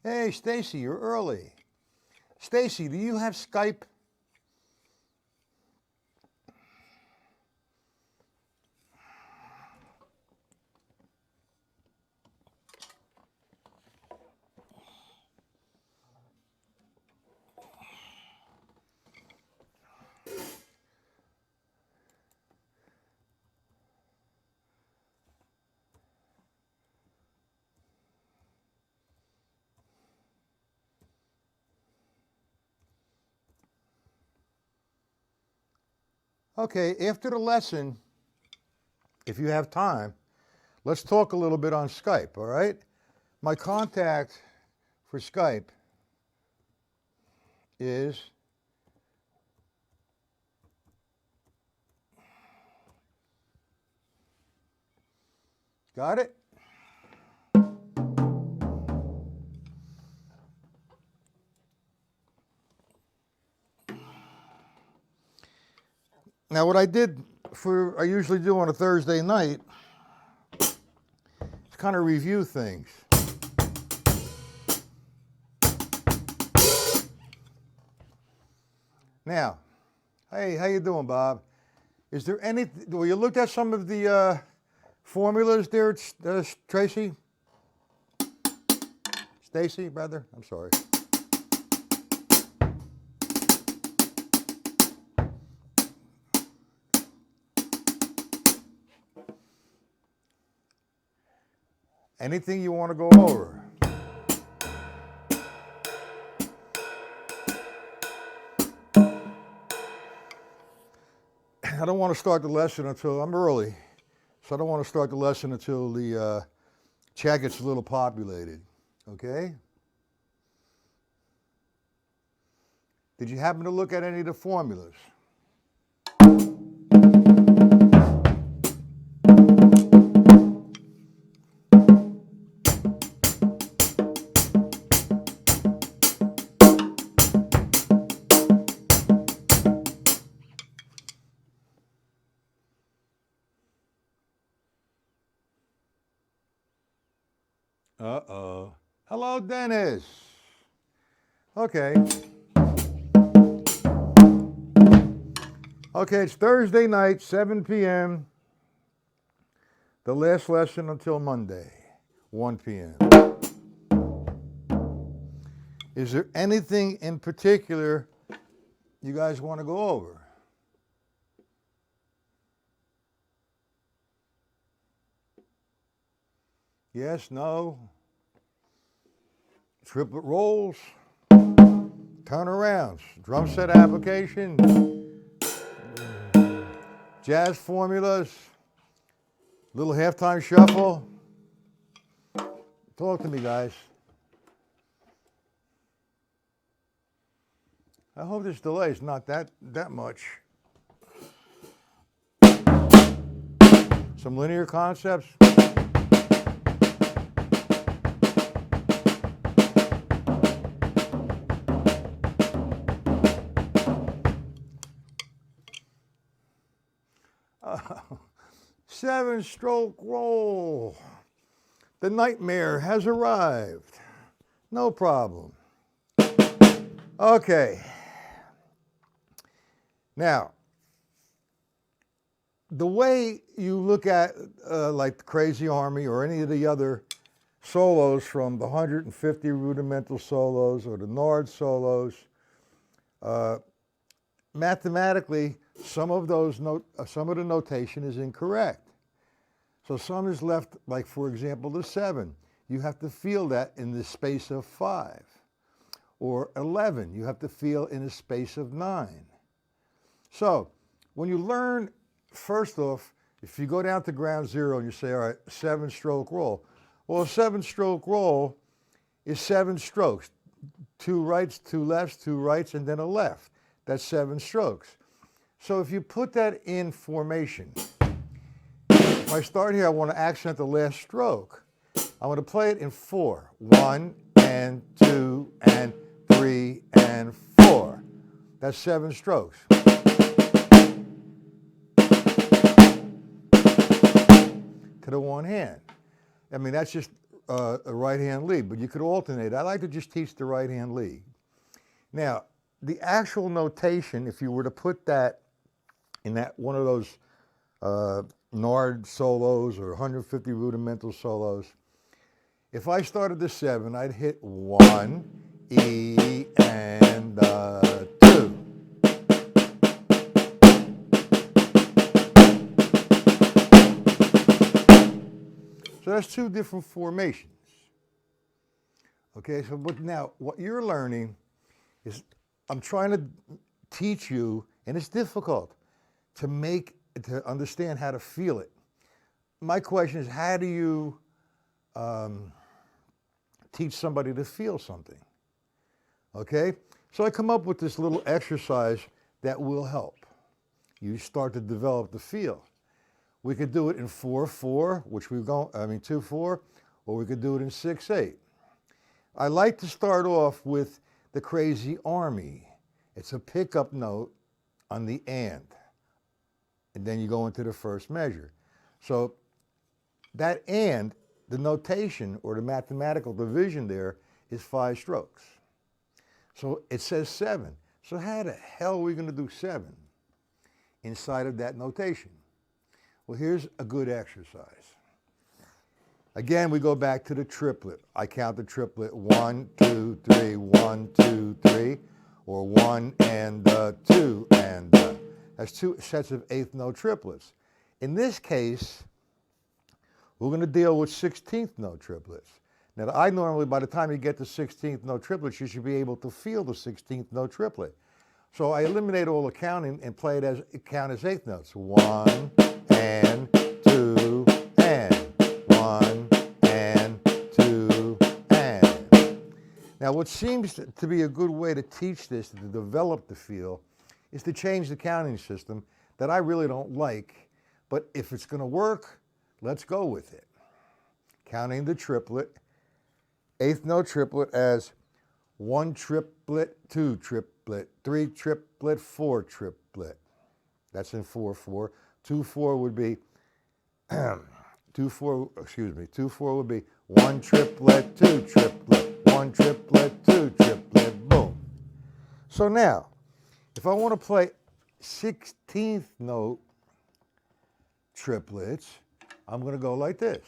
Hey, Stacy, you're early. Stacy, do you have Skype? Okay, after the lesson, if you have time, let's talk a little bit on Skype, all right? My contact for Skype is got it? Now what I usually do on a Thursday night is kind of review things. Now, hey, how you doing, Bob? Is there any, well, you looked at some of the formulas there, Tracy? Stacy, brother? I'm sorry. Anything you want to go over? I don't want to start the lesson until, I'm early, so I don't want to start the lesson until the chat gets a little populated, okay? Did you happen to look at any of the formulas? Uh-oh. Hello, Dennis. Okay. Okay, it's Thursday night, 7 p.m. The last lesson until Monday, 1 p.m. Is there anything in particular you guys want to go over? Yes, no, triplet rolls, turnarounds, drum set application, jazz formulas, little halftime shuffle. Talk to me, guys. I hope this delay is not that much. Some linear concepts. Seven-stroke roll. The nightmare has arrived. No problem. Okay. Now, the way you look at like the Crazy Army or any of the other solos from the 150 rudimental solos or the Nord solos, mathematically, some of the notation is incorrect. So some is left, like for example, the 7. You have to feel that in the space of 5. Or 11, you have to feel in a space of 9. So when you learn, first off, if you go down to ground zero and you say, all right, 7-stroke roll. Well, a 7-stroke roll is 7 strokes. 2 rights, 2 lefts, 2 rights, and then a left. That's 7 strokes. So if you put that in formation, if I start here, I want to accent the last stroke. I want to play it in 4. 1 and 2 and 3 and 4. That's 7 strokes. To the one hand. I mean, that's just a right-hand lead, but you could alternate. I like to just teach the right-hand lead. Now, the actual notation, if you were to put that in that one of those Nard solos or 150 rudimental solos, if I started the 7, I'd hit 1, E, and 2. So that's 2 different formations. Okay, so but now what you're learning is I'm trying to teach you, and it's difficult to understand how to feel it. My question is, how do you teach somebody to feel something? Okay, so I come up with this little exercise that will help you start to develop the feel. We could do it in 4/4, which 2/4, or we could do it in 6/8. I like to start off with the Crazy Army. It's a pickup note on the and then you go into the first measure. So that and, the notation or the mathematical division there is 5 strokes. So it says 7. So how the hell are we going to do 7 inside of that notation? Well, here's a good exercise. Again, we go back to the triplet. I count the triplet 1, 2, 3, 1, 2, 3, or 1 and 2 and that's 2 sets of 8th note triplets. In this case, we're going to deal with 16th note triplets. Now, I normally, by the time you get to 16th note triplets, you should be able to feel the 16th note triplet. So I eliminate all the counting and count as 8th notes. 1 and 2 and 1 and 2 and. Now, what seems to be a good way to teach this, to develop the feel, is to change the counting system that I really don't like. But if it's going to work, let's go with it. Counting the triplet, 8th note triplet as 1 triplet, 2 triplet, 3 triplet, 4 triplet. That's in 4/4. 2/4 would be 2/4 would be 1 triplet, 2 triplet, 1 triplet, 2 triplet, boom. So now, if I want to play 16th note triplets, I'm going to go like this.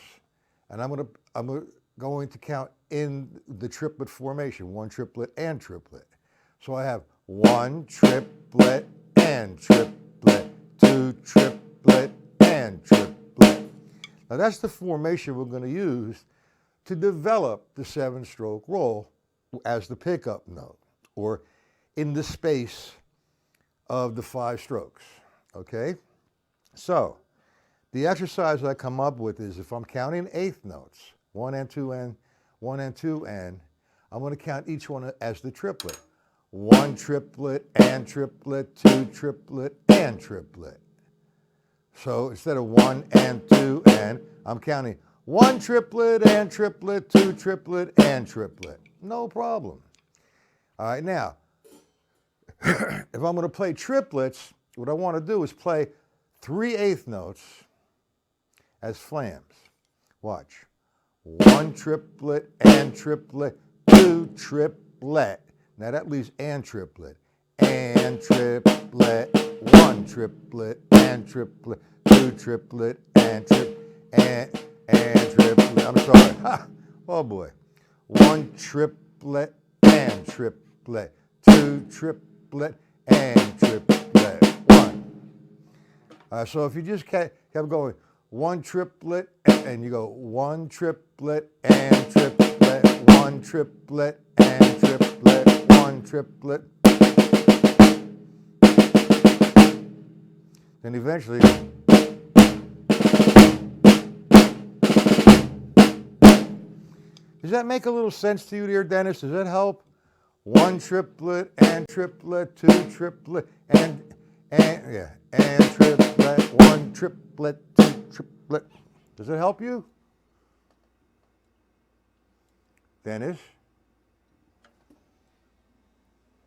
And I'm going to count in the triplet formation, 1 triplet and triplet. So I have 1 triplet and triplet, 2 triplet and triplet. Now that's the formation we're going to use to develop the 7-stroke roll as the pickup note, or in the space of the 5 strokes, okay? So the exercise I come up with is, if I'm counting 8th notes, 1 and 2 and 1 and 2 and, I'm going to count each one as the triplet. 1 triplet and triplet, 2 triplet and triplet. So instead of 1 and 2 and, I'm counting 1 triplet and triplet, 2 triplet and triplet. No problem. All right, now, if I'm going to play triplets, what I want to do is play 3 8th notes as flams. Watch. 1 triplet and triplet, 2 triplet. Now that leaves and triplet. And triplet, 1 triplet and triplet, 2 triplet and triplet, and triplet. I'm sorry. Ha! Oh boy. 1 triplet and triplet, 2 triplet and triplet, 1. So if you just kept going, 1 triplet, and you go 1 triplet and triplet, 1 triplet and triplet, 1 triplet. Then eventually, does that make a little sense to you, dear Dennis? Does that help? 1 triplet and triplet, 2 triplet and triplet, 1 triplet, 2 triplet. Does it help you? Dennis?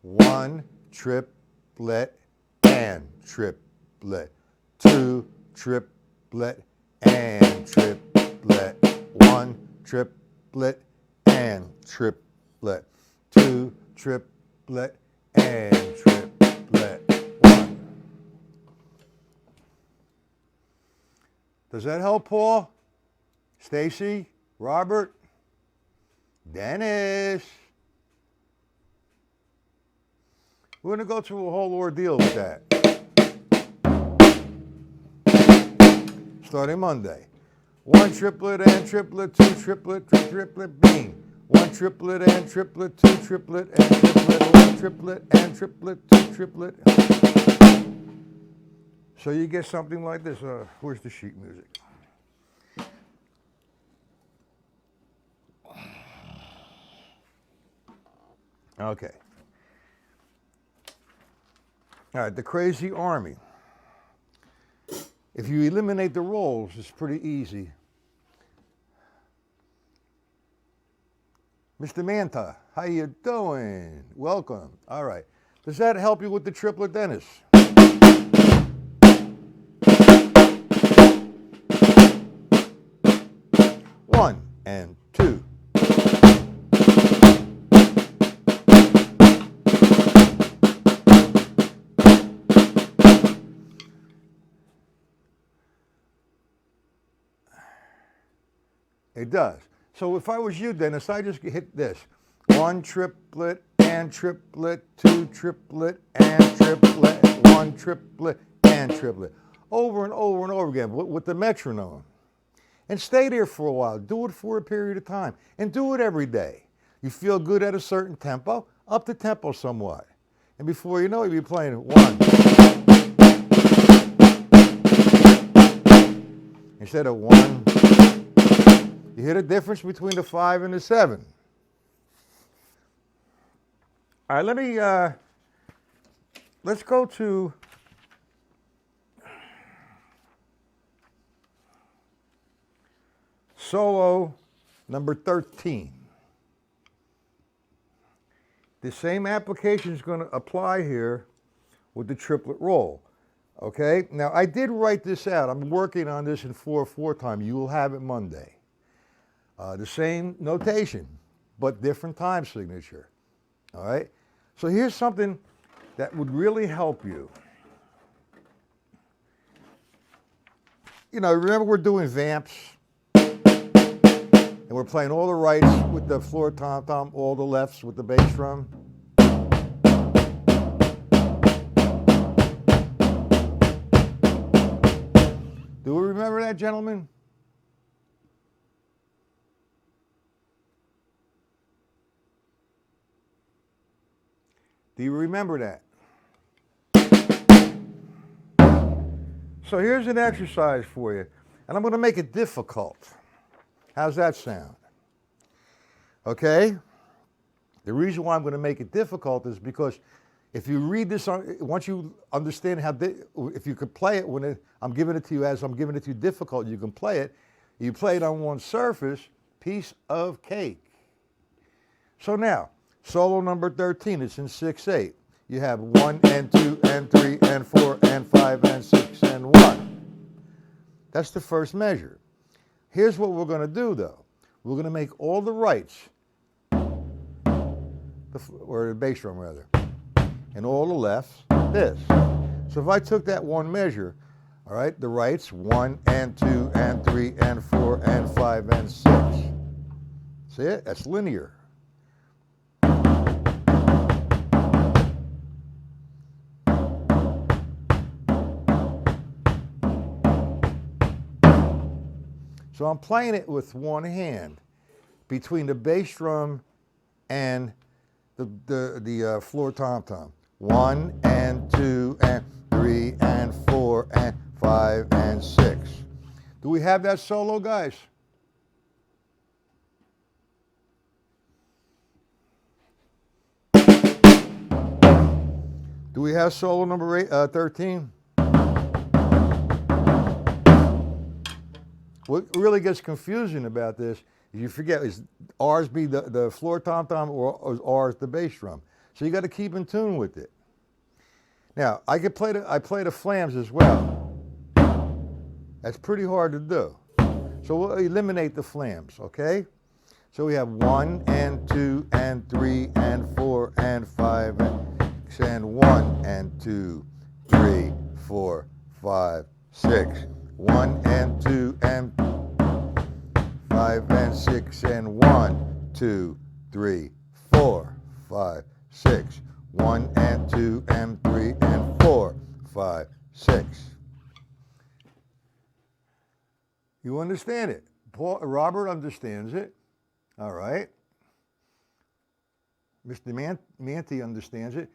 1 triplet and triplet, 2 triplet and triplet, 1 triplet triplet, and triplet. 2, triplet, and triplet. 1. Does that help, Paul? Stacy? Robert? Dennis? We're going to go through a whole ordeal with that. Starting Monday. 1 triplet and triplet, 2 triplet, 3 triplet, bing. 1 triplet and triplet, 2 triplet and triplet, 1 triplet and triplet, 2 triplet. So you get something like this. Where's the sheet music? Okay. All right, the crazy army. If you eliminate the rolls, it's pretty easy. Mr. Manta, how you doing? Welcome. All right. Does that help you with the triplet, Dennis? One and 2. It does. So if I was you, Dennis, I just hit this. 1 triplet and triplet, 2 triplet and triplet, 1 triplet and triplet. Over and over and over again with the metronome. And stay there for a while. Do it for a period of time. And do it every day. You feel good at a certain tempo, up the tempo somewhat. And before you know it, you'll be playing 1. Instead of 1. You hear the difference between the 5 and the 7. All right, let's go to solo number 13. The same application is going to apply here with the triplet roll. Okay, now I did write this out. I'm working on this in 4/4 time. You will have it Monday. The same notation, but different time signature. All right? So here's something that would really help you. You know, remember we're doing vamps, and we're playing all the rights with the floor tom-tom, all the lefts with the bass drum. Do we remember that, gentlemen? Do you remember that? So here's an exercise for you, and I'm going to make it difficult. How's that sound? Okay? The reason why I'm going to make it difficult is because if you read this, once you understand if you could play it when I'm giving it to you as I'm giving it to you difficult, you can play it. You play it on one surface, piece of cake. So now, solo number 13, it's in 6/8. You have 1 and 2 and 3 and 4 and 5 and 6 and 1. That's the first measure. Here's what we're going to do, though. We're going to make all the rights, or the bass drum rather, and all the lefts this. So if I took that one measure, all right, the rights 1 and 2 and 3 and 4 and 5 and 6. See it? That's linear. So I'm playing it with one hand between the bass drum and the floor tom-tom. 1 and 2 and 3 and 4 and 5 and 6. Do we have that solo, guys? Do we have solo number 13? What really gets confusing about this is you forget, is R's be the floor tom-tom or R's the bass drum. So you got to keep in tune with it. Now, I play the flams as well. That's pretty hard to do. So we'll eliminate the flams, okay? So we have 1 and 2 and 3 and 4 and 5 and 1 and 2, 3, 4, 5, 6. 1 and 2 and 5 and 6 and 1, 2, 3, 4, 5, 6. 1 and 2 and 3 and 4, 5, 6. You understand it. Robert understands it. All right. Mr. Manti understands it.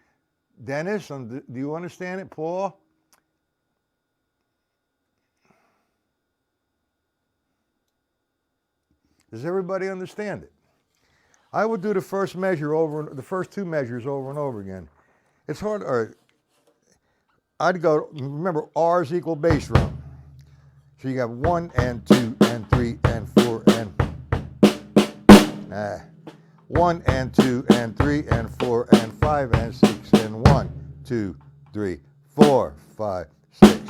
Dennis, do you understand it? Paul? Does everybody understand it? I would do the first two measures over and over again. It's hard. Or I'd go. Remember, R is equal bass drum. So you got 1 and 2 and 3 and 4 and 1 and 2 and 3 and 4 and 5 and 6 and 1, 2, 3, 4, 5, 6.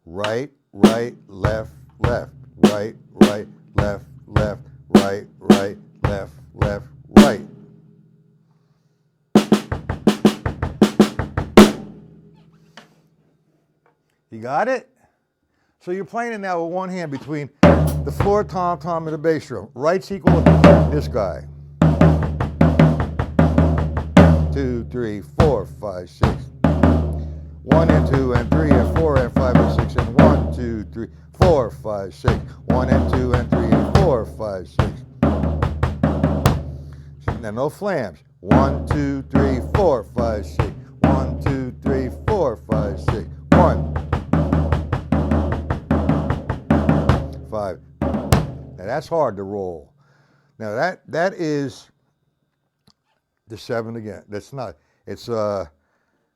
Right, right, left, left, right, right, left, left, right, right, left, left, right. You got it? So you're playing it now with one hand between the floor tom-tom and the bass drum. Right's equal to this guy. 2, 3, 4, 5, 6. 1 and 2 and 3 and 4 and 5 and 6 and 1, 2, 3, 4, 5, 6. 1 and 2 and 3 and 4, 5, 6. Now no flams. 1, 2, 3, 4, 5, 6. 1, 2, 3, 4, 5, 6. 1, 5. Now that's hard to roll. Now that is the 7 again. That's not. It's let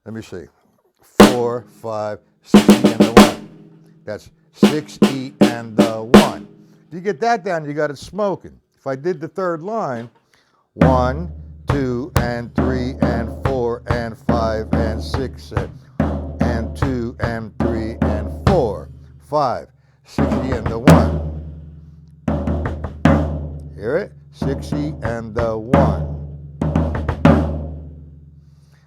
me see. 4, 5, 6 E and the 1. That's 6 E and the 1. If you get that down, you got it smoking. If I did the third line, 1, 2 and 3 and 4 and 5 and 6 and 2 and 3 and 4, 5, 6 E and the 1. Hear it? 6 E and the 1.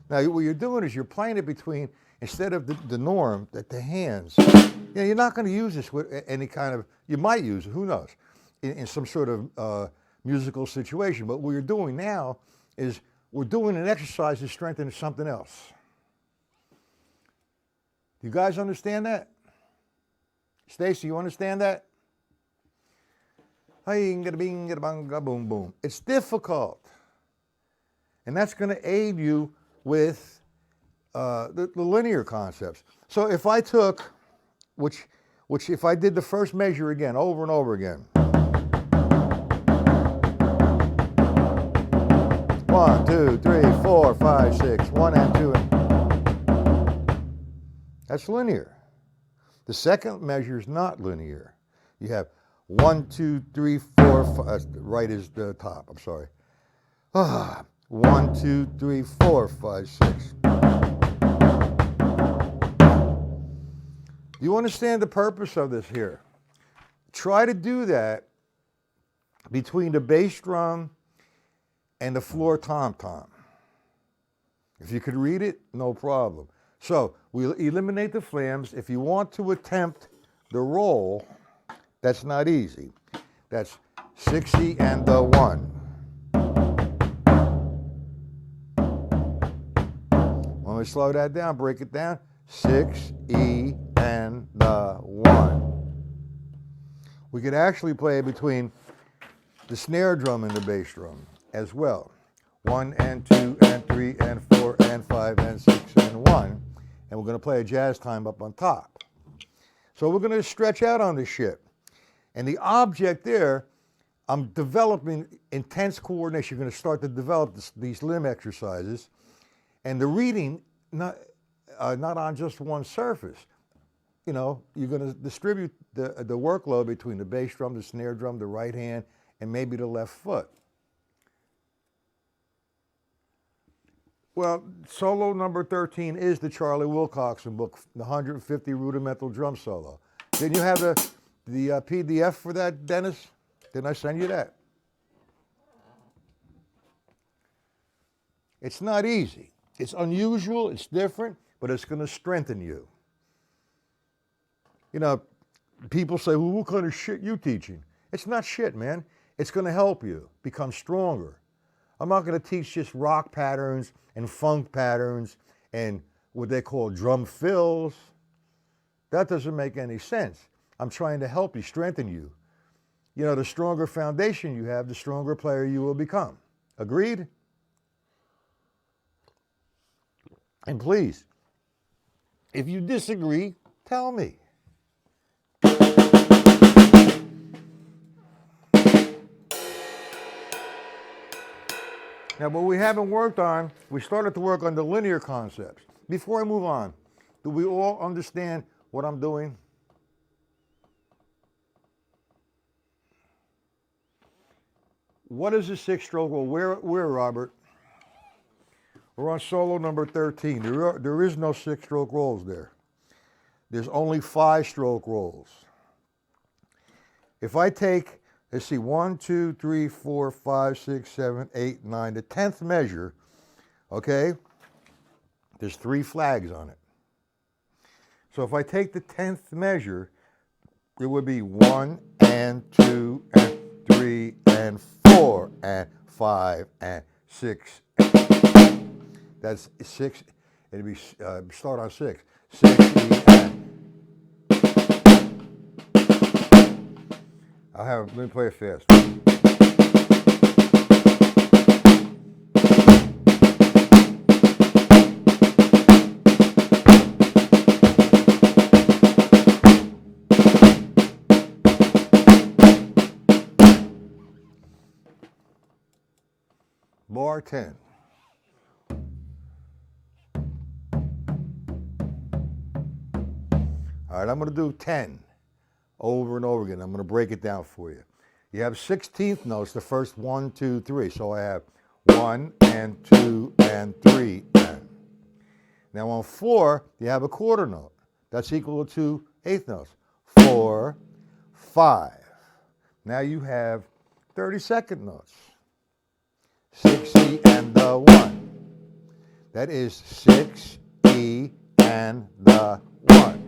Now what you're doing is you're playing it between, instead of the norm, that the hands. You know, you're not going to use this with any kind of, you might use it, who knows, in some sort of musical situation. But what you're doing now is we're doing an exercise to strengthen something else. You guys understand that? Stacy, you understand that? Boom, boom. It's difficult. And that's going to aid you with the linear concepts. So if I took, which if I did the first measure again, over and over again. 1, 2, 3, 4, 5, 6, 1 and 2. That's linear. The second measure is not linear. You have 1, 2, 3, 4, 5. Right is the top. I'm sorry. 1, 2, 3, 4, 5, 6. You understand the purpose of this here? Try to do that between the bass drum and the floor tom-tom. If you could read it, no problem. So we eliminate the flams. If you want to attempt the roll, that's not easy. That's 6 E and the 1. When we slow that down, break it down. 6 E and the 1. We could actually play between the snare drum and the bass drum as well. 1 and 2 and 3 and 4 and 5 and 6 and 1. And we're going to play a jazz time up on top. So we're going to stretch out on this shit. And the object there, I'm developing intense coordination. You're going to start to develop these limb exercises. And the reading, not on just one surface. You know, you're going to distribute the workload between the bass drum, the snare drum, the right hand, and maybe the left foot. Well, solo number 13 is the Charlie Wilcoxon book, the 150 Rudimental Drum Solo. Didn't you have the PDF for that, Dennis? Didn't I send you that? It's not easy. It's unusual, it's different, but it's going to strengthen you. You know, people say, well, what kind of shit you teaching? It's not shit, man. It's going to help you become stronger. I'm not going to teach just rock patterns and funk patterns and what they call drum fills. That doesn't make any sense. I'm trying to help you, strengthen you. You know, the stronger foundation you have, the stronger player you will become. Agreed? And please, if you disagree, tell me. Now, what we haven't worked on, we started to work on the linear concepts. Before I move on, do we all understand what I'm doing? What is a six-stroke roll? Where, Robert? We're on solo number 13. There is no six-stroke rolls there. There's only five-stroke rolls. If I take, let's see, 1, 2, 3, 4, 5, 6, 7, 8, 9, the 10th measure, okay, there's 3 flags on it. So if I take the 10th measure, it would be 1 and 2 and 3 and 4 and 5 and 6. That's 6. It'd be start on 6. 6 E and. Let me play it fast. Bar 10. All right, I'm going to do 10 over and over again. I'm going to break it down for you. You have 16th notes, the first 1, 2, 3. So I have 1 and 2 and 3 and. Now on 4, you have a quarter note. That's equal to 2 eighth notes. 4, 5. Now you have 32nd notes. 6 E and the 1. That is 6 E and the 1.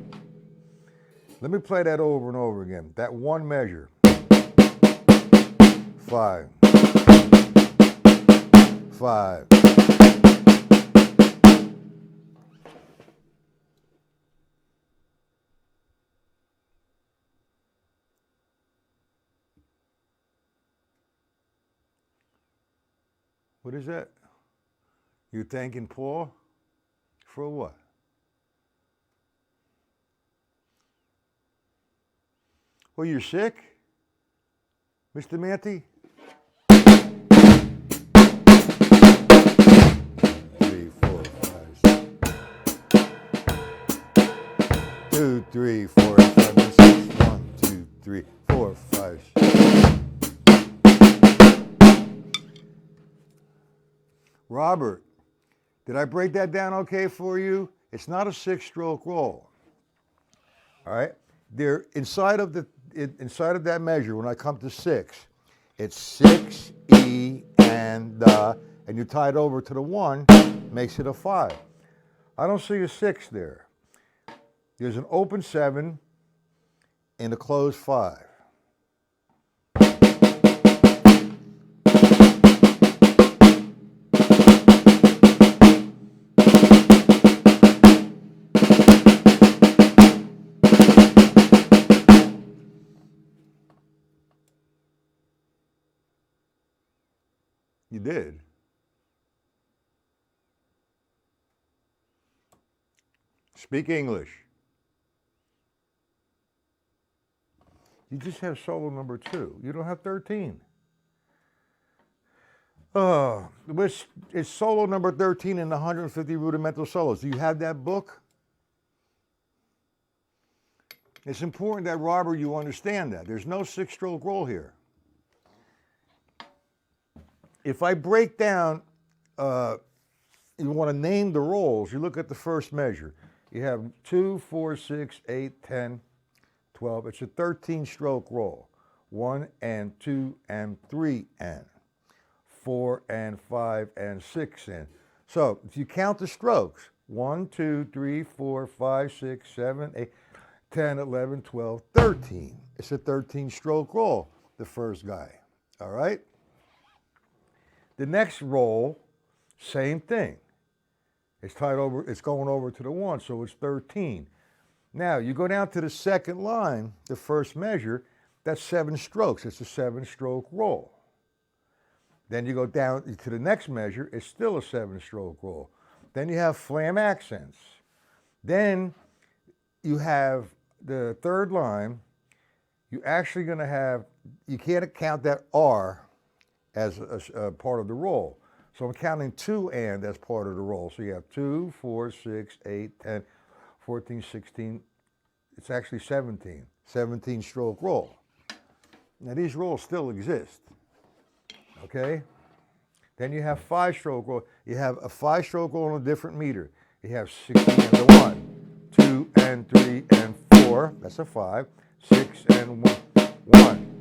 Let me play that over and over again. That one measure. 5. 5. What is that? You thanking Paul? For what? Well, you're sick, Mr. Manty? 3, 4, 5, 2, 3, 4, 5, 6. 1, 2, 3, 4, 5, 6. Robert, did I break that down okay for you? It's not a 6-stroke roll. All right? There, inside of that measure, when I come to 6, it's 6 E and you tie it over to the 1, makes it a 5. I don't see a 6 there. There's an open 7 and a closed 5. You did. Speak English. You just have solo number 2. You don't have 13. It's solo number 13 in the 150 rudimental solos. Do you have that book? It's important that, Robert, you understand that. There's no 6-stroke roll here. If I break down, you want to name the rolls, you look at the first measure. You have 2, 4, 6, 8, 10, 12. It's a 13-stroke roll. 1 and 2 and 3 and 4 and 5 and 6 and. So if you count the strokes, 1, 2, 3, 4, 5, 6, 7, 8, 10, 11, 12, 13. It's a 13-stroke roll, the first guy. All right? The next roll, same thing. It's tied over, it's going over to the 1, so it's 13. Now, you go down to the second line, the first measure, that's 7 strokes. It's a 7-stroke roll. Then you go down to the next measure, it's still a 7-stroke roll. Then you have flam accents. Then you have the third line, you're actually going to have, you can't count that R as a part of the roll. So I'm counting 2 and as part of the roll. So you have 2, 4, 6, 8, 10, 14, 16, it's actually 17. 17-stroke roll. Now these rolls still exist, okay? Then you have 5-stroke roll. You have a 5-stroke roll on a different meter. You have 16 and the 1, 2 and 3 and 4, that's a 5, 6 and 1, 1.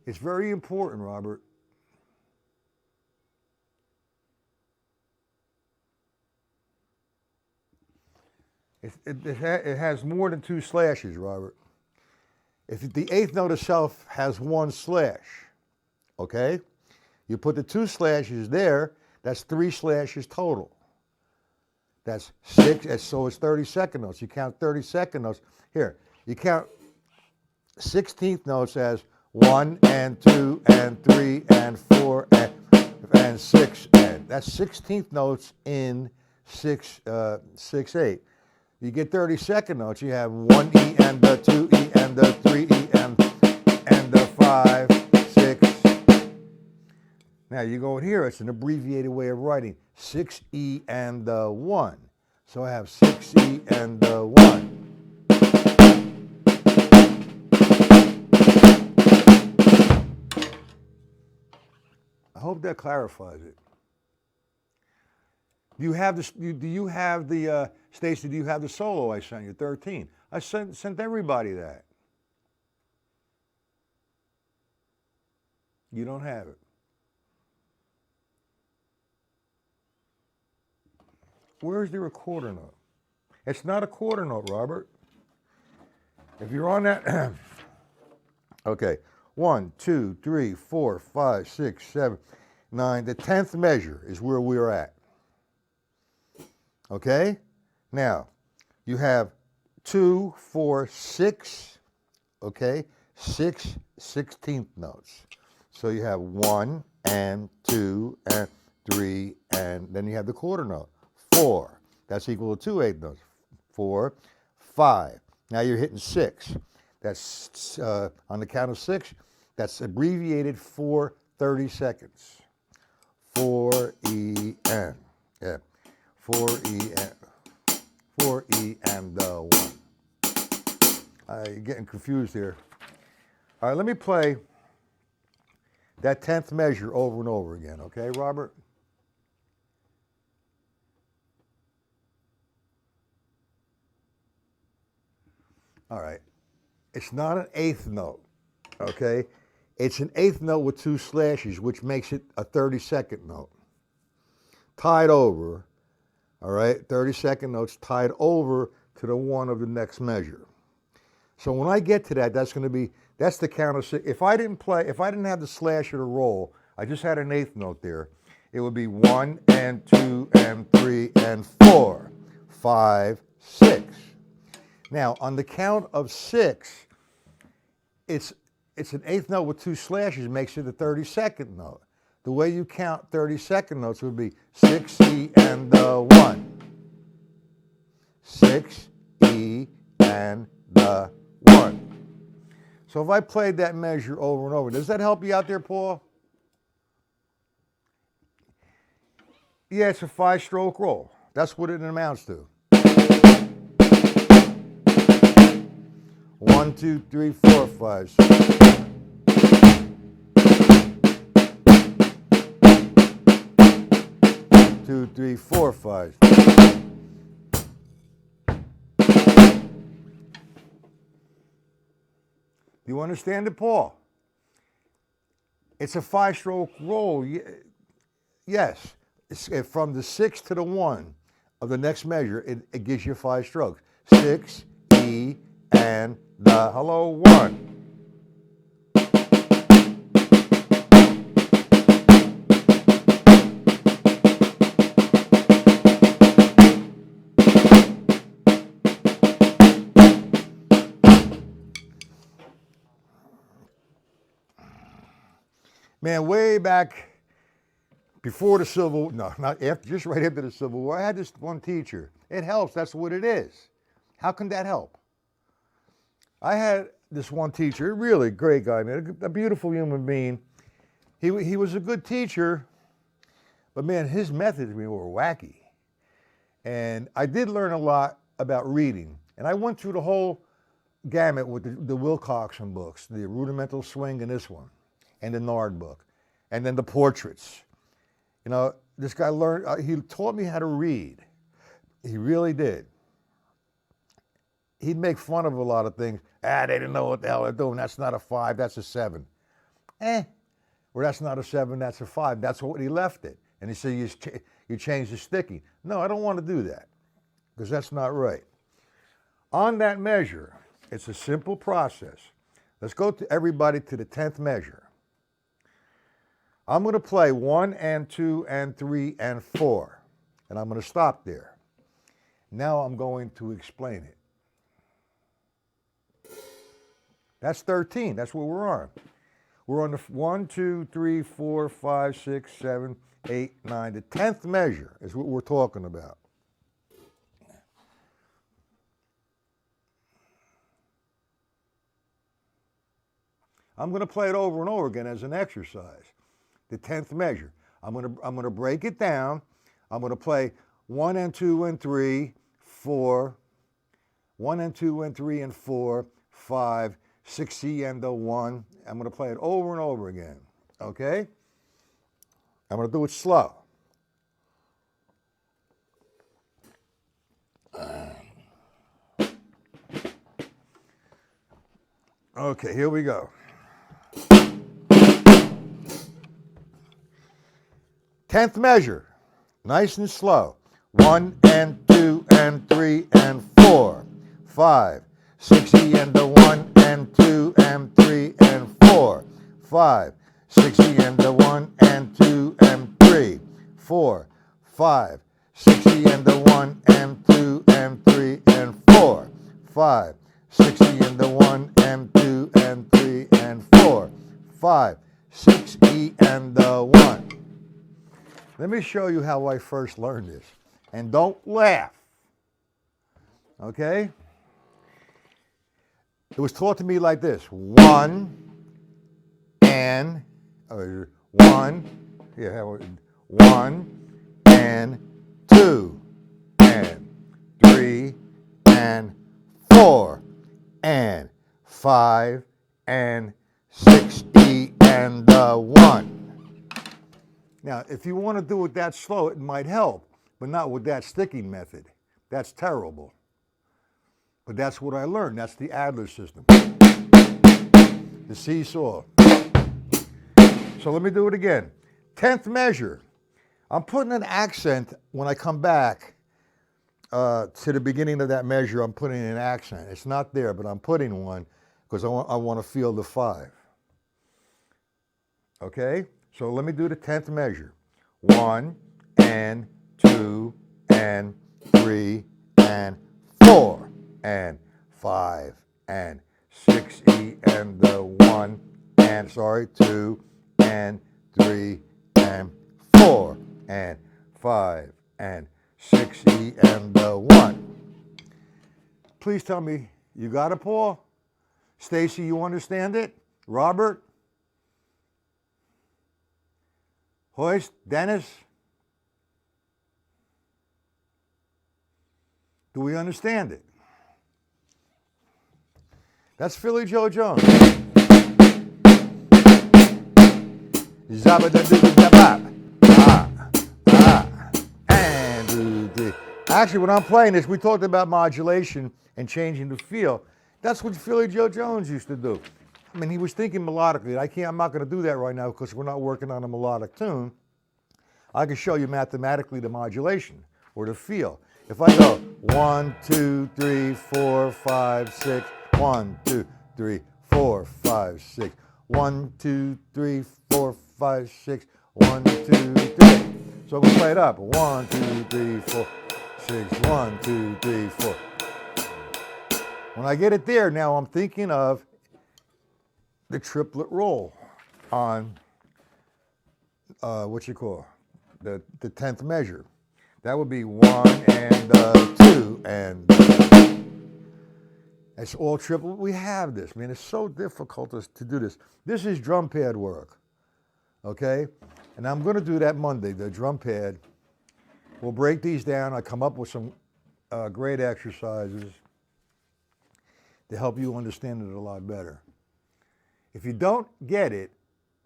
It's very important, Robert. It has more than 2 slashes, Robert. If the 8th note itself has 1 slash, okay? You put the 2 slashes there, that's 3 slashes total. That's 6, so it's 32nd notes. You count 32nd notes. Here, you count 16th notes as 1 and 2 and 3 and 4 and 6 and. That's 16th notes in 6/8. You get 32nd notes. You have 1 E and the 2 E and the 3 E and the 5, 6. Now you go in here. It's an abbreviated way of writing 6 E and the 1. So I have 6 E and the 1. I hope that clarifies it. Do you have the Stacy, do you have the solo I sent you, 13? I sent everybody that. You don't have it. Where's the recorder note? It's not a quarter note, Robert. If you're on that, okay. 1, 2, 3, 4, 5, 6, 7, 9. The 10th measure is where we're at. Okay? Now, you have 2, 4, 6, okay? 6 16th notes. So you have 1 and 2 and 3, and then you have the quarter note. 4. That's equal to 2 8th notes. 4, 5. Now you're hitting 6. That's on the count of 6. That's abbreviated for 30 seconds. 4 E N. Yeah. 4 E N. 4 E and the 1. You're getting confused here. All right, let me play that 10th measure over and over again, okay, Robert? All right. It's not an 8th note, okay? It's an 8th note with 2 slashes, which makes it a 32nd note. Tied over, all right? 32nd notes tied over to the 1 of the next measure. So when I get to that, that's the count of 6. If I didn't have the slash or the roll, I just had an 8th note there, it would be 1 and 2 and 3 and 4, 5, 6. Now, on the count of 6, it's an 8th note with 2 slashes, makes it a 32nd note. The way you count 32nd notes would be 6 E and the 1. 6 E and the 1. So if I played that measure over and over, does that help you out there, Paul? Yeah, it's a 5-stroke roll. That's what it amounts to. 1, 2, 3, 4, 5, 6. 2, 3, 4, 5. Do you understand it, Paul? It's a 5-stroke roll. Yes. From the 6 to the 1 of the next measure, it gives you 5 strokes. 6, E, and the hello 1. Man, way back before the Civil, no, not after, just right after the Civil War, I had this one teacher. It helps, that's what it is. How can that help? I had this one teacher, really great guy, man, a beautiful human being. He was a good teacher, but man, his methods were wacky. And I did learn a lot about reading. And I went through the whole gamut with the Wilcoxon books, the Rudimental Swing and this one, and the Nard book, and then the portraits. You know, this guy learned, he taught me how to read. He really did. He'd make fun of a lot of things. They didn't know what the hell they're doing. That's not a 5, that's a 7. Or that's not a 7, that's a 5. That's what he left it. And he said, you change the sticking. No, I don't want to do that, because that's not right. On that measure, it's a simple process. Let's go to everybody to the 10th measure. I'm going to play 1 and 2 and 3 and 4, and I'm going to stop there. Now I'm going to explain it. That's 13. That's what we're on. We're on the 1, 2, 3, 4, 5, 6, 7, 8, 9. The 10th measure is what we're talking about. I'm going to play it over and over again as an exercise. The 10th measure. I'm going to break it down. I'm going to play 1 and 2 and 3, 4, 1 and 2 and 3 and 4, 5, 6 E and the 1. I'm going to play it over and over again. Okay? I'm going to do it slow. Okay, here we go. 10th measure, nice and slow. 1 and 2 and 3 and 4, 5, 6 E and the 1 and 2 and 3 and 4, 5, 6 E and the 1 and 2 and 3, 4, 5, 6 E and the 1 and 2 and 3 and 4, 5, 6 E and the 1 and 2 and 3 and 4, 5, 6 E and the 1. Let me show you how I first learned this. And don't laugh. Okay? It was taught to me like this. 1 and 1 and 2 and 3 and 4 and 5 and 6 E and the 1. Now, if you want to do it that slow, it might help, but not with that sticking method. That's terrible. But that's what I learned. That's the Adler system. The seesaw. So let me do it again. 10th measure. I'm putting an accent when I come back to the beginning of that measure. I'm putting an accent. It's not there, but I'm putting one because I want to feel the 5. Okay? So let me do the 10th measure. 1 and 2 and 3 and 4 and 5 and 6 E and the 1 and 2 and 3 and 4 and 5 and 6 E and the 1. Please tell me you got it, Paul? Stacy, you understand it? Robert? Hoist? Dennis? Do we understand it? That's Philly Joe Jones. And actually, when I'm playing this, we talked about modulation and changing the feel. That's what Philly Joe Jones used to do. I mean, he was thinking melodically. I'm not going to do that right now because we're not working on a melodic tune. I can show you mathematically the modulation or the feel. If I go 1, 2, 3, 4, 5, 6, 1, 2, 3, 4, 5, 6, 1, 2, 3, 4, 5, 6, 1, 2, 3. So I'm going to play it up. 1, 2, 3, 4, 6, 1, 2, 3, 4. When I get it there, now I'm thinking of the triplet roll on what you call the 10th measure. That would be 1 and 2 and it's all triple. We have this, man. It's so difficult to do this. This is drum pad work, okay? And I'm going to do that Monday, the drum pad. We'll break these down. I come up with some great exercises to help you understand it a lot better. If you don't get it,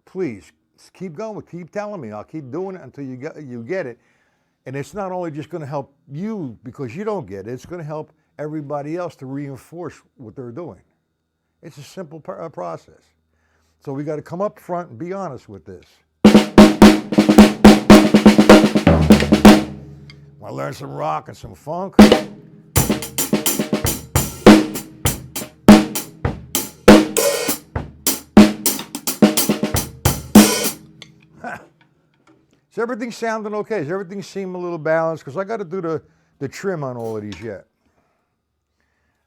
please keep going. Keep telling me. I'll keep doing it until you get it. And it's not only just going to help you because you don't get it. It's going to help everybody else to reinforce what they're doing. It's a simple process. So we got to come up front and be honest with this. Want to learn some rock and some funk? Is everything sounding okay? Does everything seem a little balanced? Because I got to do the trim on all of these yet.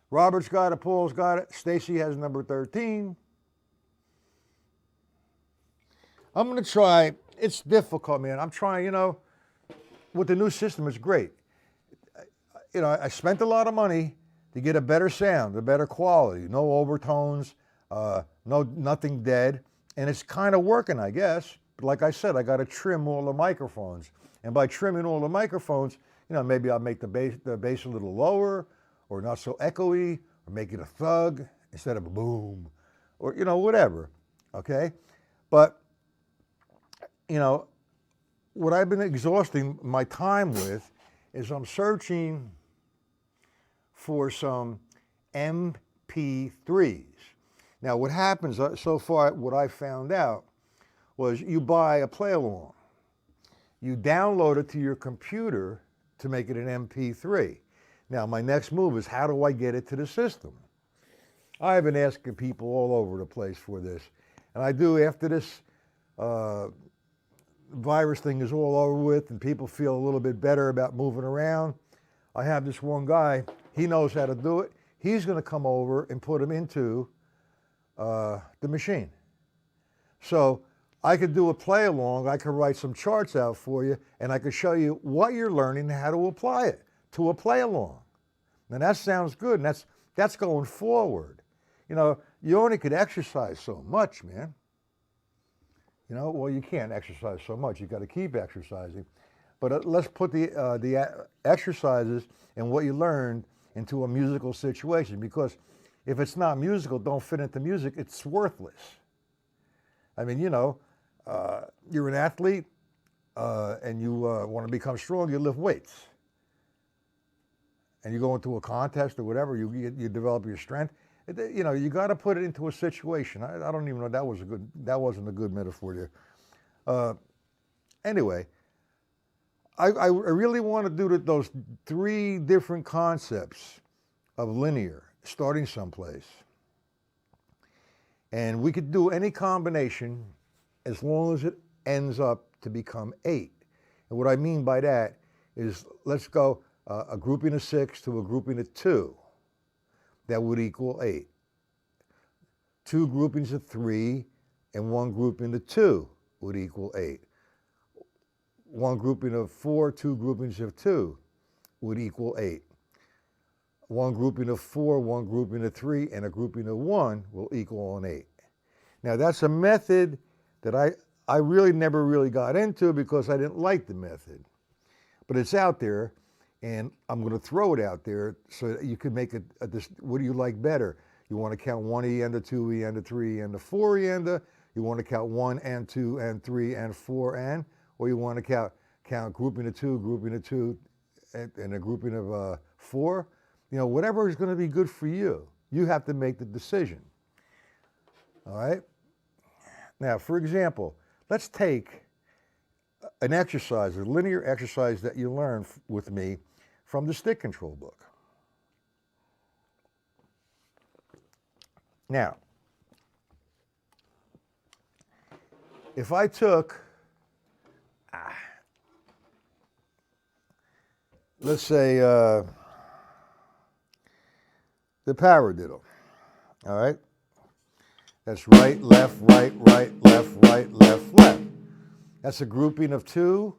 Robert's got it, Paul's got it, Stacy has number 13. I'm going to try, it's difficult, man. I'm trying, with the new system, it's great. I spent a lot of money to get a better sound, a better quality, no overtones, nothing dead, and it's kind of working, I guess. But like I said, I got to trim all the microphones. And by trimming all the microphones, maybe I'll make the bass a little lower or not so echoey or make it a thug instead of a boom or, whatever, okay? But, what I've been exhausting my time with is I'm searching for some MP3s. Now, what happens so far, what I found out, was you buy a play-along. You download it to your computer to make it an MP3. Now, my next move is how do I get it to the system? I've been asking people all over the place for this. And I do after this virus thing is all over with and people feel a little bit better about moving around. I have this one guy, he knows how to do it. He's going to come over and put them into the machine. So I could do a play along, I could write some charts out for you, and I could show you what you're learning and how to apply it to a play along. Now that sounds good, and that's going forward. You only could exercise so much, man. Well, you can't exercise so much. You got to keep exercising. But let's put the exercises and what you learned into a musical situation, because if it's not musical, don't fit into music, it's worthless. I mean, you're an athlete and you want to become strong, you lift weights. And you go into a contest or whatever, you develop your strength. You got to put it into a situation. I don't even know that wasn't a good metaphor there. Anyway, I really want to do those 3 different concepts of linear, starting someplace. And we could do any combination as long as it ends up to become 8. And what I mean by that is, let's go a grouping of 6 to a grouping of 2. That would equal 8. 2 groupings of 3 and 1 grouping of 2 would equal 8. 1 grouping of 4, 2 groupings of 2 would equal 8. 1 grouping of 4, 1 grouping of 3, and a grouping of 1 will equal an 8. Now that's a method that I really never really got into because I didn't like the method. But it's out there, and I'm going to throw it out there so that you can make it, what do you like better? You want to count 1 eanda, 2 eanda, 3 eanda, 4 eanda? You want to count 1 and 2 and 3 and 4 and? Or you want to count grouping of 2, and a grouping of 4? Whatever is going to be good for you. You have to make the decision. All right? Now, for example, let's take an exercise, a linear exercise that you learned with me from the stick control book. Now, if I took, let's say, the paradiddle, all right? That's right, left, right, right, left, right, left, left. That's a grouping of two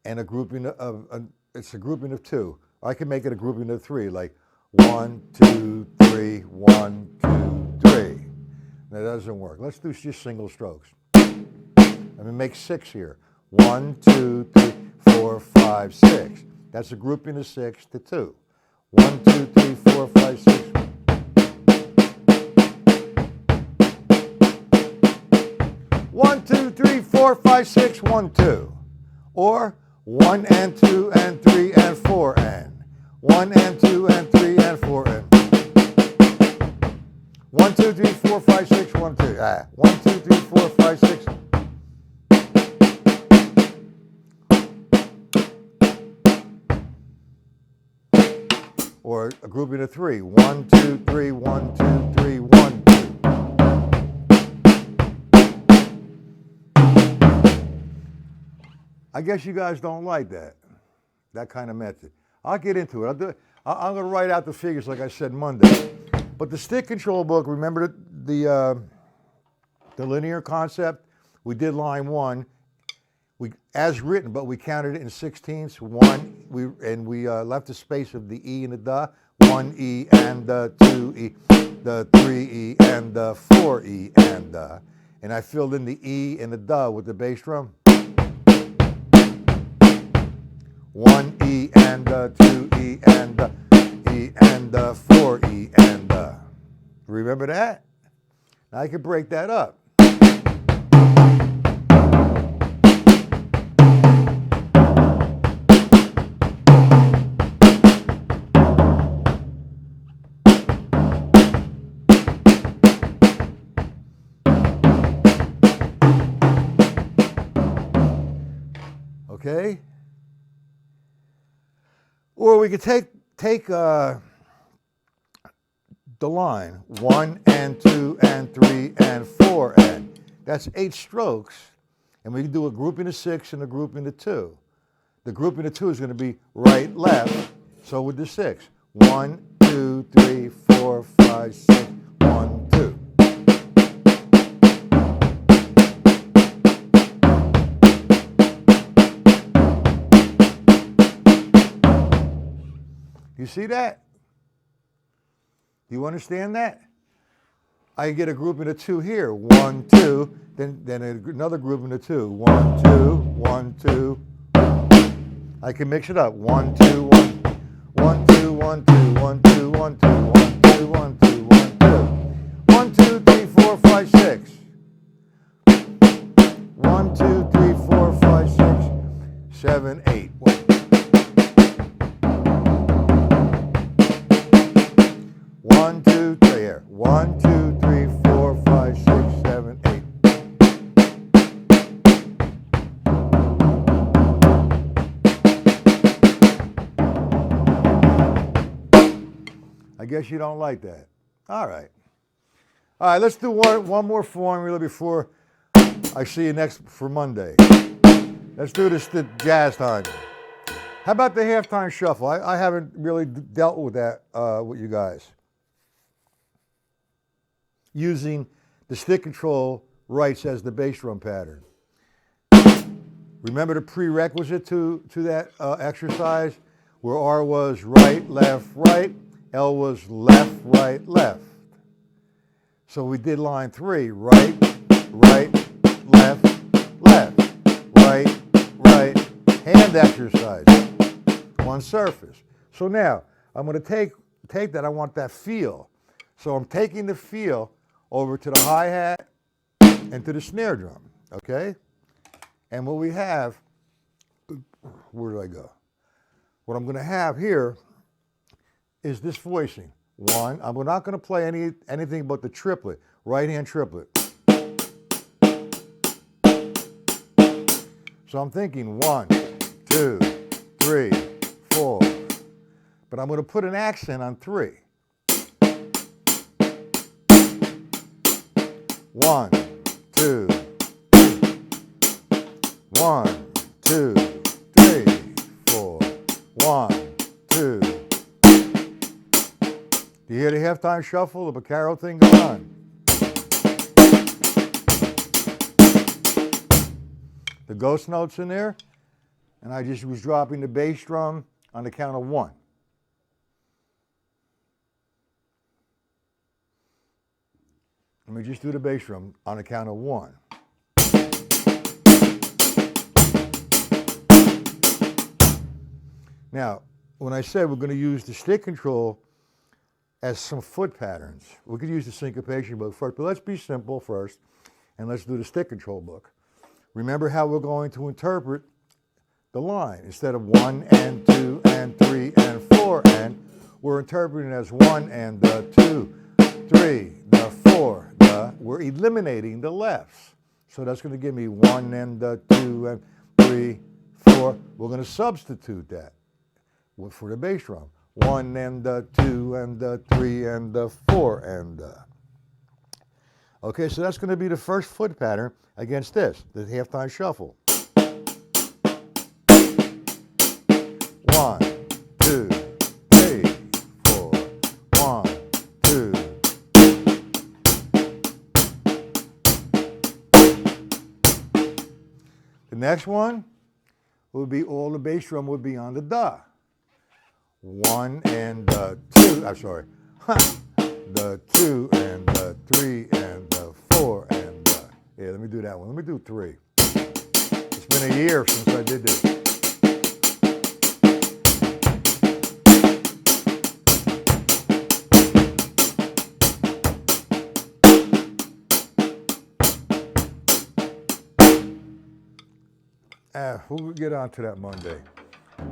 and a grouping it's a grouping of two. I can make it a grouping of three, like 1, 2, 3, 1, 2, 3. That doesn't work. Let's do just single strokes. Let me make 6 here. 1, 2, 3, 4, 5, 6. That's a grouping of 6 to 2. 1, 2, 3, 4, 5, 6. One, two, three, 4, 5, 6, 1, 2. Or 1 and 2 and 3 and 4 and 1 and 2 and 3 and 4 and 1, 2, 3, 4, 5, 6, 1, 2. 1, 2, 3, 4, 5, 6. Or a grouping of 3. 1, 2, 3, 1, 2, 3, 1, 2. I guess you guys don't like that kind of method. I'll get into it. I'm going to write out the figures like I said Monday. But the stick control book, remember the linear concept? We did line 1, as written, but we counted it in 16ths. 1, we left the space of the E and the da. 1E and the 2E, the 3E and the 4E and the. And I filled in the E and the da with the bass drum. 1E and the 2E and the E and the 4E and the. Remember that? Now I could break that up. Okay? Or we could take the line 1 and 2 and 3 and 4 and. That's 8 strokes. And we can do a grouping of 6 and a grouping of 2. The grouping of 2 is going to be right, left. So with the 6. 1, 2, 3, 4, 5, 6, 1, 2. You see that? Do you understand that? I get a grouping of 2 here. 1, 2, then another grouping of 2. 1, 2, 1, 2. I can mix it up. 1, 2, 1, 1, 2, 1, 2, 1, 2, 1, 2, 1, 2, 1, 2, 1, 2. 1, 2, 3, 4, 5, 6. 1, 2, 3, 4, 5, 6, 7, 8. 1, 2, 3 here. 1, 2, 3, 4, 5, 6, 7, 8. I guess you don't like that. All right. All right, let's do one more formula before I see you next for Monday. Let's do this the jazz time. How about the halftime shuffle? I haven't really dealt with that with you guys. Using the stick control rights as the bass drum pattern. Remember the prerequisite to that exercise where R was right, left, right, L was left, right, left. So we did line 3, right, right, left, left, right, right, hand exercise, one surface. So now I'm going to take that, I want that feel. So I'm taking the feel over to the hi-hat and to the snare drum, okay? And what we have, where did I go? What I'm going to have here is this voicing. 1. I'm not going to play anything but the triplet, right hand triplet. So I'm thinking 1, 2, 3, 4. But I'm going to put an accent on 3. 1, 2, 1, 2, 3, 4. 1, 2. Do you hear the halftime shuffle, the Vaccaro thing going on? The ghost notes in there, and I just was dropping the bass drum on the count of 1. Let me just do the bass drum on the count of 1. Now, when I said we're going to use the stick control as some foot patterns, we could use the syncopation book first, but let's be simple first, and let's do the stick control book. Remember how we're going to interpret the line. Instead of 1 and 2 and 3 and 4 and, we're interpreting it as 1 and 2, 3, 4. We're eliminating the lefts. So that's going to give me 1 and 2 and 3, 4. We're going to substitute that for the bass drum. 1 and 2 and 3 and 4 and. Okay, so that's going to be the first foot pattern against this, the halftime shuffle. 1, 2, 3, 4. 1, 2. The next one would be all the bass drum would be on the da. 1 and 2. I'm sorry. The 2 and 3 and 4 and yeah. Let me do that one. Let me do 3. It's been a year since I did this. We'll get on to that Monday.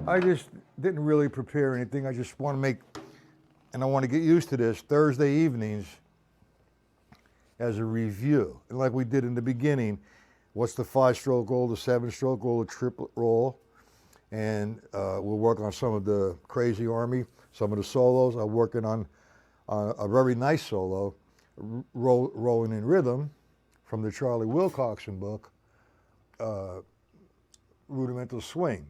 I just didn't really prepare anything. I just want to make, and I want to get used to this, Thursday evenings as a review. And like we did in the beginning, what's the 5-stroke roll, the 7-stroke roll, the triplet roll. And we'll work on some of the Crazy Army, some of the solos. I'm working on a very nice solo, Rolling in Rhythm, from the Charlie Wilcoxon book, Rudimental Swing.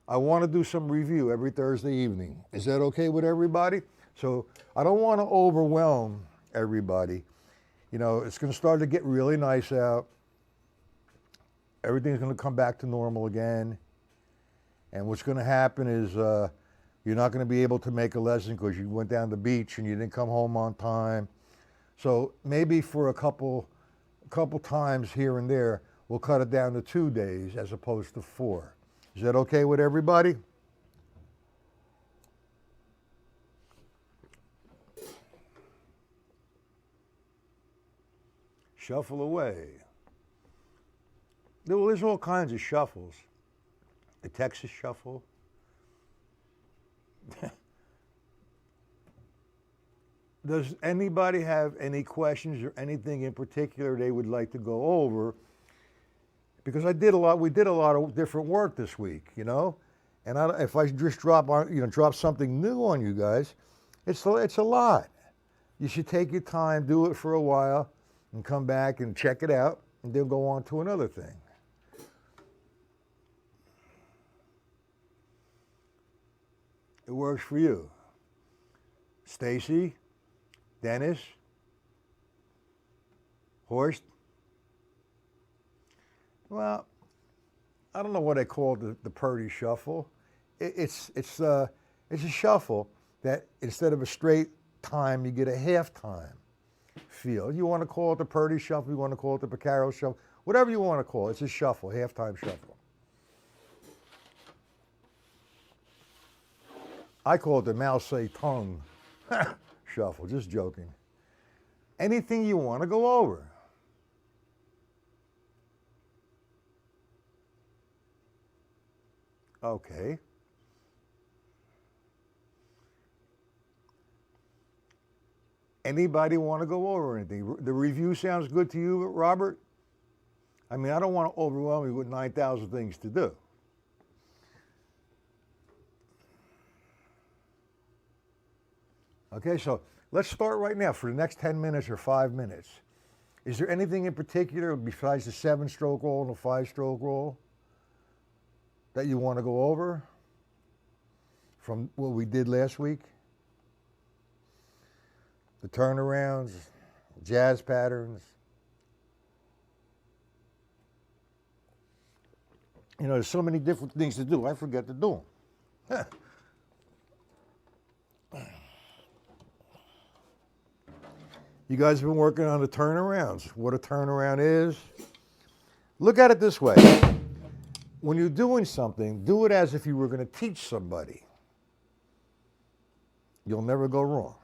I want to do some review every Thursday evening. Is that okay with everybody? So I don't want to overwhelm everybody. You know, it's going to start to get really nice out. Everything's going to come back to normal again. And what's going to happen is you're not going to be able to make a lesson because you went down the beach and you didn't come home on time. So maybe for a couple times here and there, we'll cut it down to 2 days as opposed to 4. Is that okay with everybody? Shuffle away. Well, there's all kinds of shuffles. The Texas shuffle. Does anybody have any questions or anything in particular they would like to go over? Because we did a lot of different work this week, you know? And if I just drop something new on you guys, it's a lot. You should take your time, do it for a while, and come back and check it out, and then go on to another thing. It works for you. Stacy, Dennis, Horst. Well, I don't know what I call the Purdy shuffle. It's a shuffle that instead of a straight time, you get a half time feel. You want to call it the Purdy shuffle, you want to call it the Vaccaro shuffle, whatever you want to call it. It's a shuffle, halftime shuffle. I call it the Mao Zedong shuffle, just joking. Anything you want to go over. Okay. Anybody want to go over anything? The review sounds good to you, Robert? I mean, I don't want to overwhelm you with 9,000 things to do. Okay, so let's start right now for the next 10 minutes or 5 minutes. Is there anything in particular besides the 7-stroke roll and the 5-stroke roll that you want to go over from what we did last week? The turnarounds, jazz patterns. You know, there's so many different things to do, I forget to do them. You guys have been working on the turnarounds. What a turnaround is. Look at it this way. When you're doing something, do it as if you were going to teach somebody. You'll never go wrong.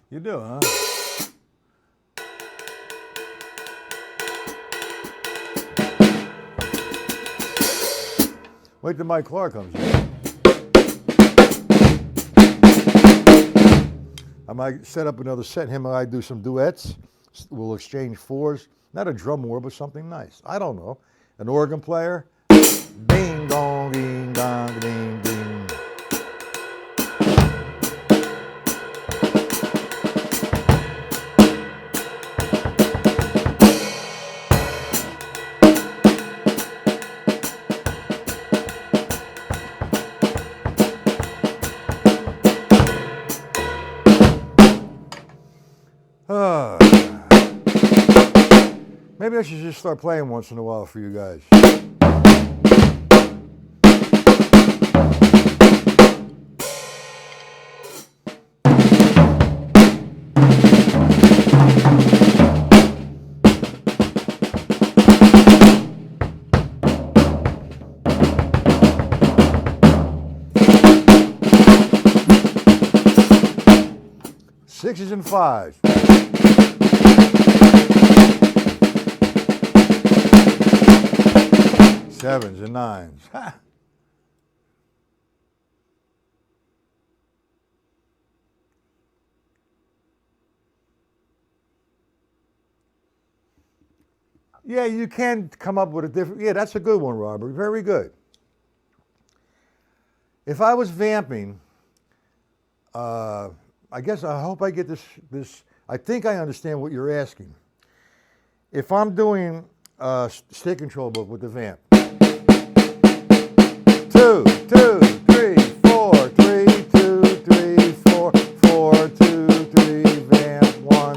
You do, huh? Wait till Mike Clark comes in. I might set up another set. Him and I do some duets. We'll exchange fours. Not a drum war, but something nice. I don't know. An organ player. Ding dong, ding dong, ding ding. Maybe I should just start playing once in a while for you guys. Sixes and fives. Sevens and nines. Ha. Yeah, you can come up with a different, yeah, that's a good one, Robert. Very good. If I was vamping, I guess I hope I get this, I think I understand what you're asking. If I'm doing a stick control book with the vamp, 2, 2, 3, 4, 3, 2, 3, 4, 4, 2, 3, vamp, 1.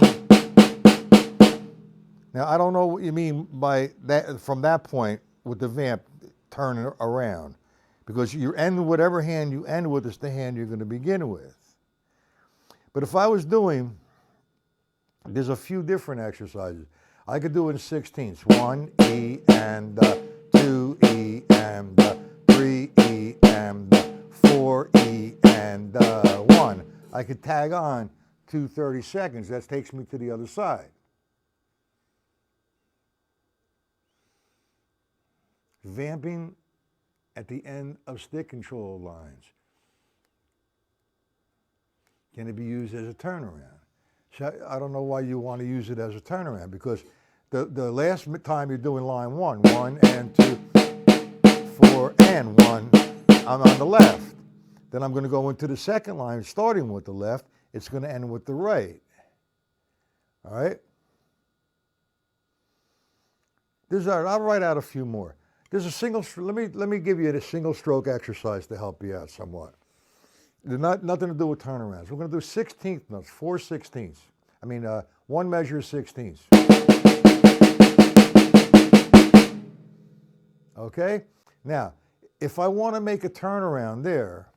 Now, I don't know what you mean by that, from that point with the vamp turning around, because you end whatever hand you end with is the hand you're going to begin with. But if I was doing, there's a few different exercises. I could do it in 16ths. 1 E and 2 E and 3 E and 4 E and 1. I could tag on 2 30 seconds. That takes me to the other side. Vamping at the end of stick control lines. Can it be used as a turnaround? So I don't know why you want to use it as a turnaround, because the last time you're doing line 1, 1 and 2, 4 and 1, I'm on the left. Then I'm going to go into the second line, starting with the left. It's going to end with the right. All right? I'll write out a few more. There's a single. Let me give you a single stroke exercise to help you out somewhat. There's nothing to do with turnarounds. We're going to do 16th notes, 4 16ths. I mean, 1 measure of 16ths. Okay? Now, if I want to make a turnaround there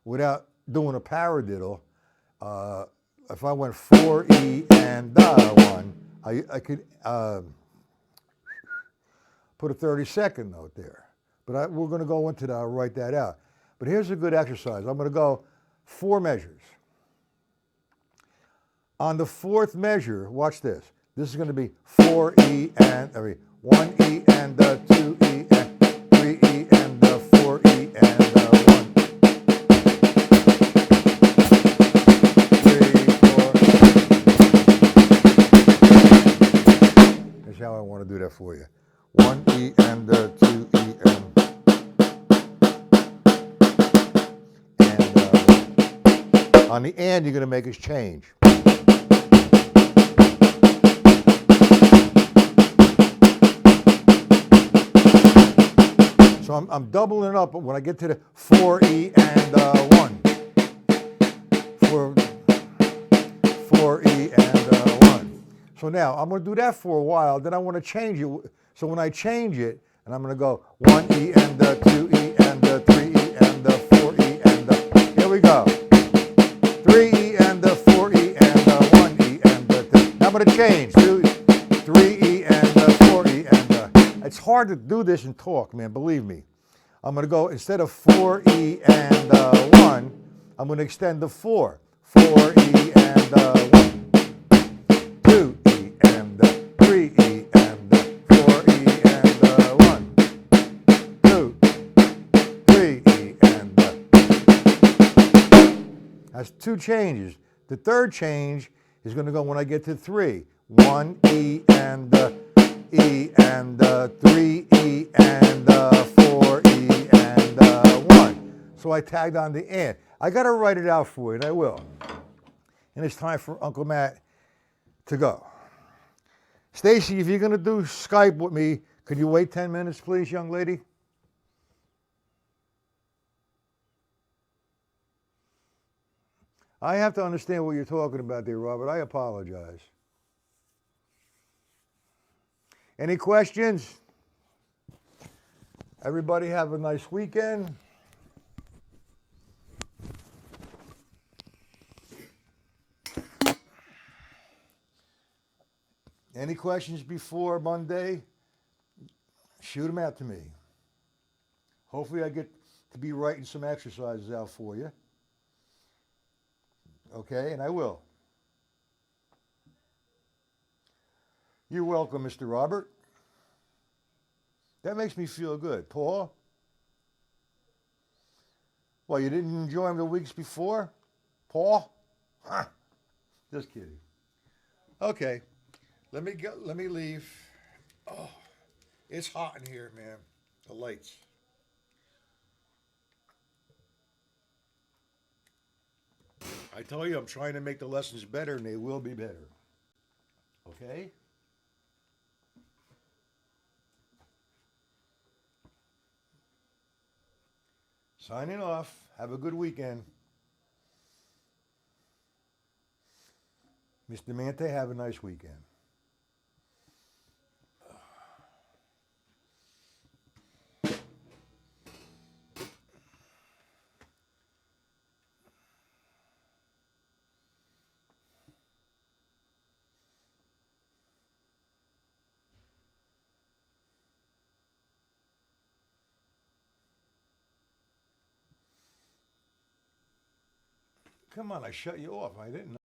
without doing a paradiddle, if I went 4 E and 1, I could put a 30-second note there. But we're going to go into that. I'll write that out. But here's a good exercise. I'm going to go 4 measures. On the 4th measure, watch this. This is going to be 4E and 1E and 2E and 3E and 4E and 1. 3, 4. Here's how I want to do that for you. 1E and 2E and 1. On the and, you're going to make us change. So I'm doubling it up when I get to the 4E and 1. 4E and 1. So now I'm going to do that for a while. Then I want to change it. So when I change it, and I'm going to go 1E and 2E and 3E and 4E and here we go. 3E and 4E and 1E and 2. Now I'm going to change to 3E and 4E and it's hard to do this and talk, man, believe me. I'm going to go, instead of 4E and 1, I'm going to extend to 4. 4E and 1. 2E and 3E and 4E and 1. 2, 3E and that's 2 changes. The 3rd change is going to go when I get to 3. 1E and E and 3E and 4E and 1. So I tagged on the and. I got to write it out for you, and I will. And it's time for Uncle Matt to go. Stacy, if you're going to do Skype with me, could you wait 10 minutes, please, young lady? I have to understand what you're talking about there, Robert. I apologize. Any questions? Everybody have a nice weekend. Any questions before Monday? Shoot them out to me. Hopefully I get to be writing some exercises out for you. Okay, and I will. You're welcome, Mr. Robert. That makes me feel good. Paul? Well, you didn't enjoy him the weeks before? Paul? Huh. Just kidding. Okay, let me leave. Oh, it's hot in here, man. The lights. I tell you, I'm trying to make the lessons better, and they will be better. Okay? Signing off. Have a good weekend. Mr. Mante, have a nice weekend. Come on, I shut you off. I didn't.